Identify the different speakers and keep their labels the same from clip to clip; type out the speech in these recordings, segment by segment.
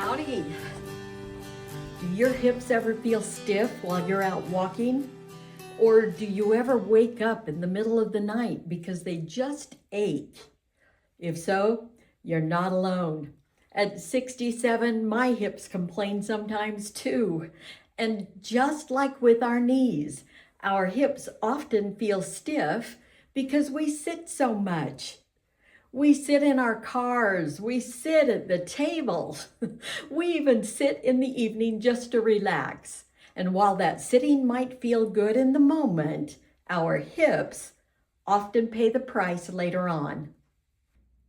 Speaker 1: Howdy. Do your hips ever feel stiff while you're out walking? Or do you ever wake up in the middle of the night because they just ache? If so, you're not alone. At 67, my hips complain sometimes too. And just like with our knees, our hips often feel stiff because we sit so much. We sit in our cars, we sit at the table, we even sit in the evening just to relax. And while that sitting might feel good in the moment, our hips often pay the price later on.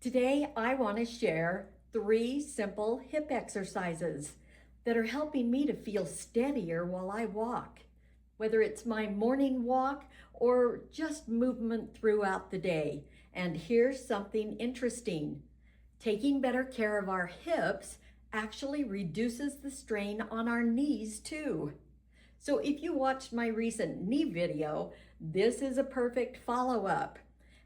Speaker 1: Today, I want to share 3 simple hip exercises that are helping me to feel steadier while I walk, whether it's my morning walk or just movement throughout the day. And here's something interesting. Taking better care of our hips actually reduces the strain on our knees too. So if you watched my recent knee video, this is a perfect follow-up.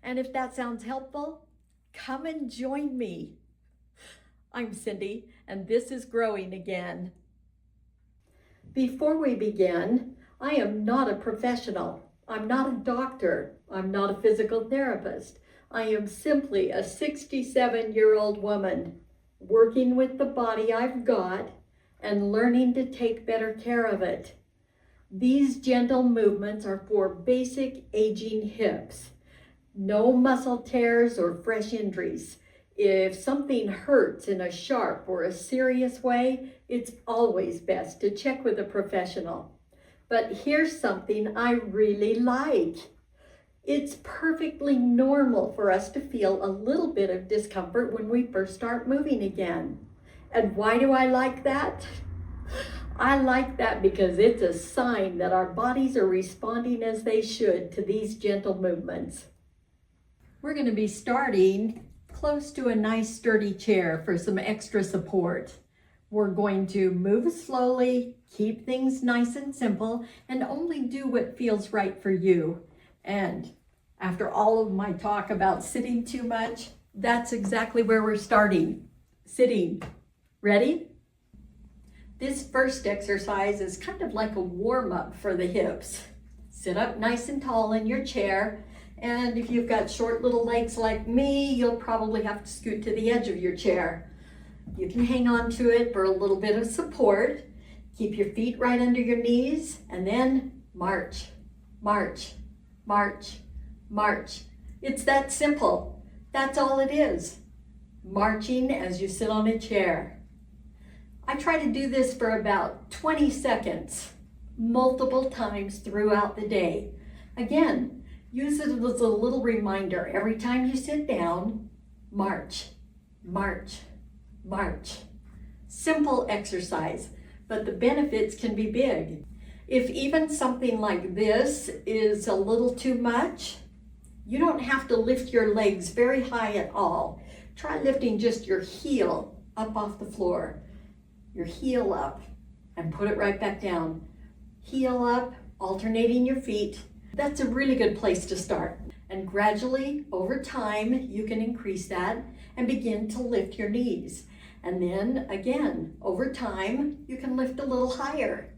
Speaker 1: And if that sounds helpful, come and join me. I'm Cindy, and this is Growing Again. Before we begin, I am not a professional. I'm not a doctor. I'm not a physical therapist. I am simply a 67-year-old woman working with the body I've got and learning to take better care of it. These gentle movements are for basic aging hips. No muscle tears or fresh injuries. If something hurts in a sharp or a serious way, it's always best to check with a professional. But here's something I really like. It's perfectly normal for us to feel a little bit of discomfort when we first start moving again. And why do I like that? I like that because it's a sign that our bodies are responding as they should to these gentle movements. We're going to be starting close to a nice sturdy chair for some extra support. We're going to move slowly, keep things nice and simple, and only do what feels right for you. And after all of my talk about sitting too much, that's exactly where we're starting. Sitting. Ready? This first exercise is kind of like a warm-up for the hips. Sit up nice and tall in your chair, and if you've got short little legs like me, you'll probably have to scoot to the edge of your chair. You can hang on to it for a little bit of support. Keep your feet right under your knees, and then march, march, march, march. It's that simple. That's all it is. Marching as you sit on a chair. I try to do this for about 20 seconds, multiple times throughout the day. Again, use it as a little reminder. Every time you sit down, march, march, march. Simple exercise, but the benefits can be big. If even something like this is a little too much, you don't have to lift your legs very high at all. Try lifting just your heel up off the floor. Your heel up and put it right back down. Heel up, alternating your feet. That's a really good place to start. And gradually, over time, you can increase that and begin to lift your knees. And then again, over time, you can lift a little higher.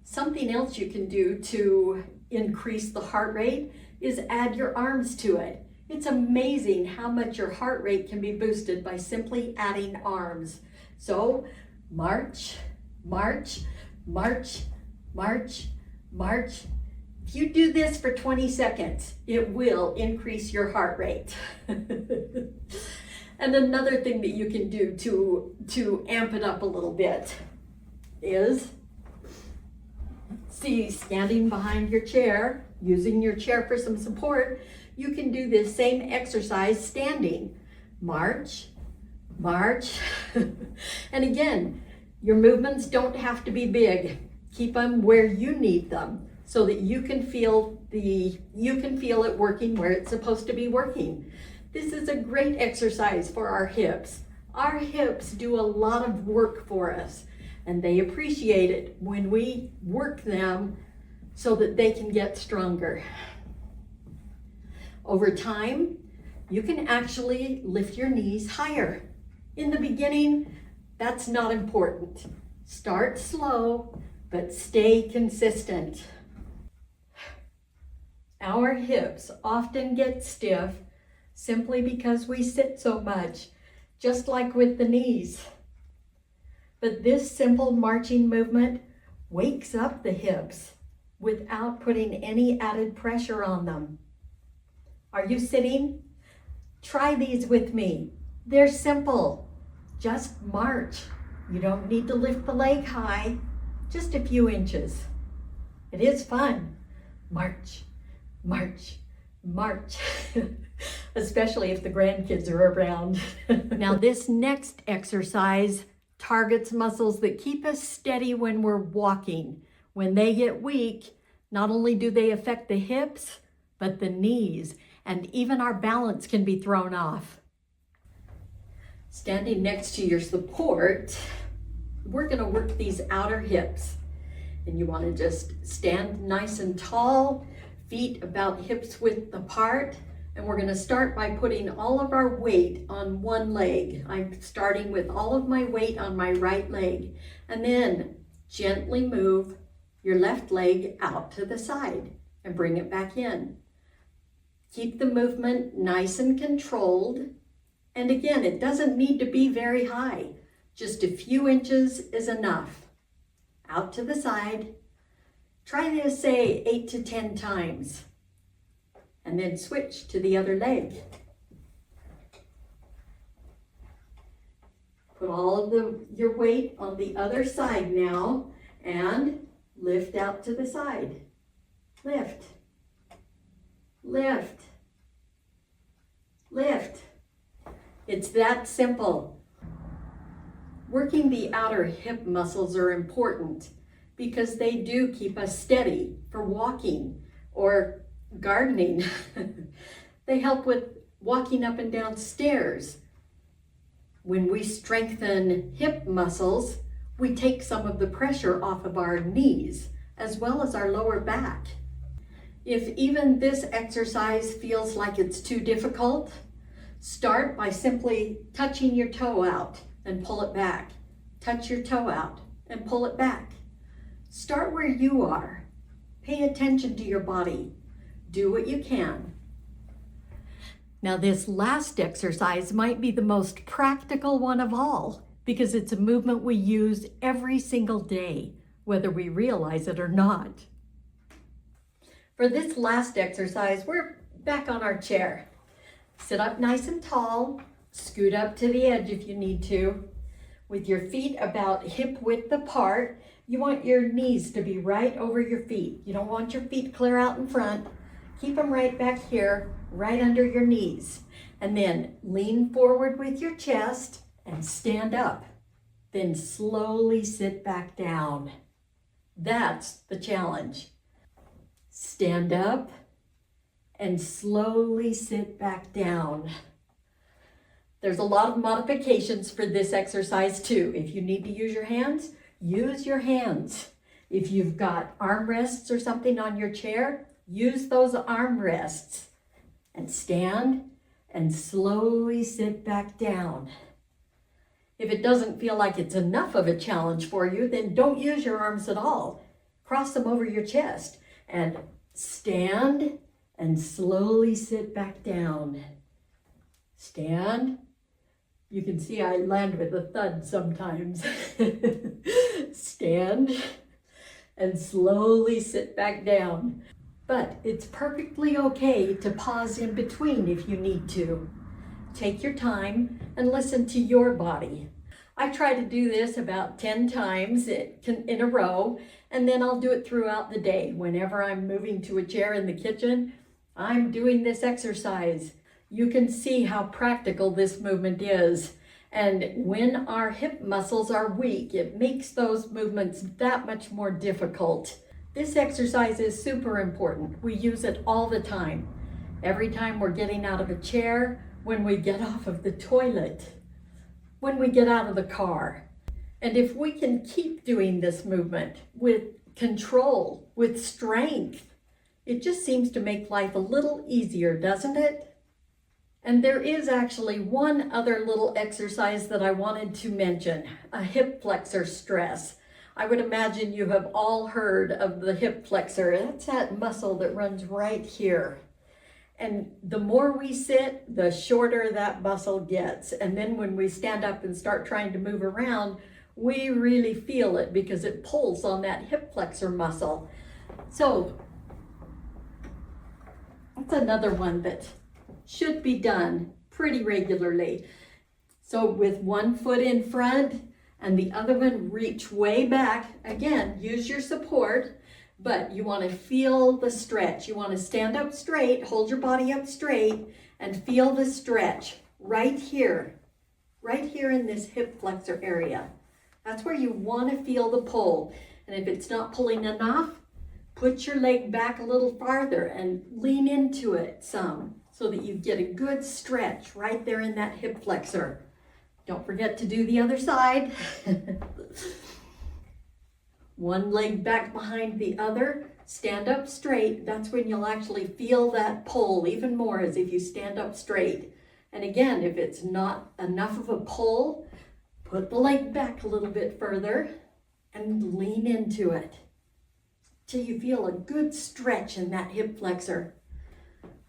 Speaker 1: Something else you can do to increase the heart rate is add your arms to it. It's amazing how much your heart rate can be boosted by simply adding arms. So march, march, march, march, march. If you do this for 20 seconds, it will increase your heart rate. And another thing that you can do to amp it up a little bit is, standing behind your chair, using your chair for some support, you can do this same exercise standing. March, march. And again, your movements don't have to be big. Keep them where you need them so that you can feel it working where it's supposed to be working. This is a great exercise for our hips. Our hips do a lot of work for us, and they appreciate it when we work them so that they can get stronger. Over time, you can actually lift your knees higher. In the beginning, That's not important. Start slow, but stay consistent. Our hips often get stiff simply because we sit so much, just like with the knees. But this simple marching movement wakes up the hips without putting any added pressure on them. Are you sitting? Try these with me. They're simple. Just march. You don't need to lift the leg high, just a few inches. It is fun. March, march, march. Especially if the grandkids are around. Now this next exercise targets muscles that keep us steady when we're walking. When they get weak, not only do they affect the hips, but the knees, and even our balance can be thrown off. Standing next to your support, we're going to work these outer hips. And you want to just stand nice and tall, feet about hips width apart. And we're going to start by putting all of our weight on one leg. I'm starting with all of my weight on my right leg. And then gently move your left leg out to the side and bring it back in. Keep the movement nice and controlled. And again, it doesn't need to be very high. Just a few inches is enough. Out to the side. Try this, say, 8 to 10 times. And then switch to the other leg. Put all of your weight on the other side now and lift out to the side. Lift, lift, lift. It's that simple. Working the outer hip muscles are important because they do keep us steady for walking or gardening. They help with walking up and down stairs. When we strengthen hip muscles, we take some of the pressure off of our knees as well as our lower back. If even this exercise feels like it's too difficult, start by simply touching your toe out and pull it back. Touch your toe out and pull it back. Start where you are. Pay attention to your body. Do what you can. Now this last exercise might be the most practical one of all because it's a movement we use every single day, whether we realize it or not. For this last exercise, we're back on our chair. Sit up nice and tall, scoot up to the edge if you need to. With your feet about hip width apart, you want your knees to be right over your feet. You don't want your feet clear out in front. Keep them right back here, right under your knees. And then lean forward with your chest and stand up. Then slowly sit back down. That's the challenge. Stand up and slowly sit back down. There's a lot of modifications for this exercise too. If you need to use your hands, use your hands. If you've got armrests or something on your chair, use those armrests. And stand and slowly sit back down. If it doesn't feel like it's enough of a challenge for you, then don't use your arms at all. Cross them over your chest and stand and slowly sit back down. Stand. You can see I land with a thud sometimes. Stand and slowly sit back down. But it's perfectly okay to pause in between if you need to. Take your time and listen to your body. I try to do this about 10 times in a row, and then I'll do it throughout the day. Whenever I'm moving to a chair in the kitchen, I'm doing this exercise. You can see how practical this movement is. And when our hip muscles are weak, it makes those movements that much more difficult. This exercise is super important. We use it all the time. Every time we're getting out of a chair, when we get off of the toilet, when we get out of the car. And if we can keep doing this movement with control, with strength, it just seems to make life a little easier, doesn't it? And there is actually one other little exercise that I wanted to mention, a hip flexor stress. I would imagine you have all heard of the hip flexor. That's that muscle that runs right here. And the more we sit, the shorter that muscle gets. And then when we stand up and start trying to move around, we really feel it because it pulls on that hip flexor muscle. So that's another one that should be done pretty regularly. So with one foot in front and the other one reach way back. Again, use your support, but you want to feel the stretch. You want to stand up straight, hold your body up straight, and feel the stretch right here in this hip flexor area. That's where you want to feel the pull. And if it's not pulling enough, put your leg back a little farther and lean into it some, so that you get a good stretch right there in that hip flexor. Don't forget to do the other side. One leg back behind the other, stand up straight. That's when you'll actually feel that pull even more, as if you stand up straight. And again, if it's not enough of a pull, put the leg back a little bit further and lean into it till you feel a good stretch in that hip flexor.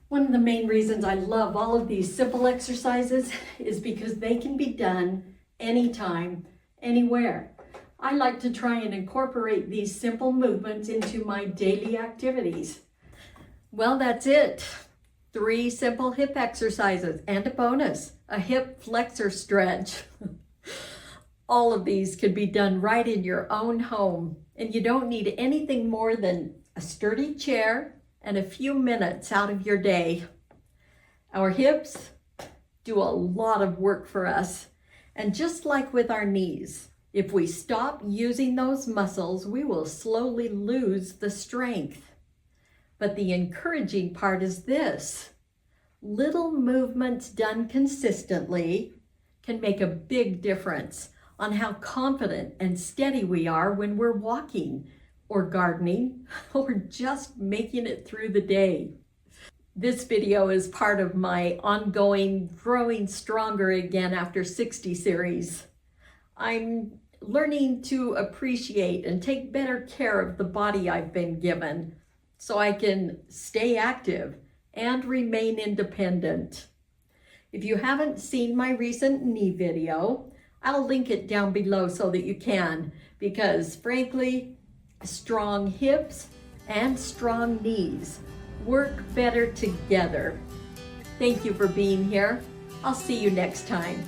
Speaker 1: One of the main reasons I love all of these simple exercises is because they can be done anytime, anywhere. I like to try and incorporate these simple movements into my daily activities. Well, that's it. 3 simple hip exercises and a bonus, a hip flexor stretch. All of these can be done right in your own home, and you don't need anything more than a sturdy chair and a few minutes out of your day. Our hips do a lot of work for us. And just like with our knees, if we stop using those muscles, we will slowly lose the strength. But the encouraging part is this: little movements done consistently can make a big difference on how confident and steady we are when we're walking, or gardening, or just making it through the day. This video is part of my ongoing Growing Stronger Again After 60 series. I'm learning to appreciate and take better care of the body I've been given so I can stay active and remain independent. If you haven't seen my recent knee video, I'll link it down below so that you can, because frankly, strong hips and strong knees work better together. Thank you for being here. I'll see you next time.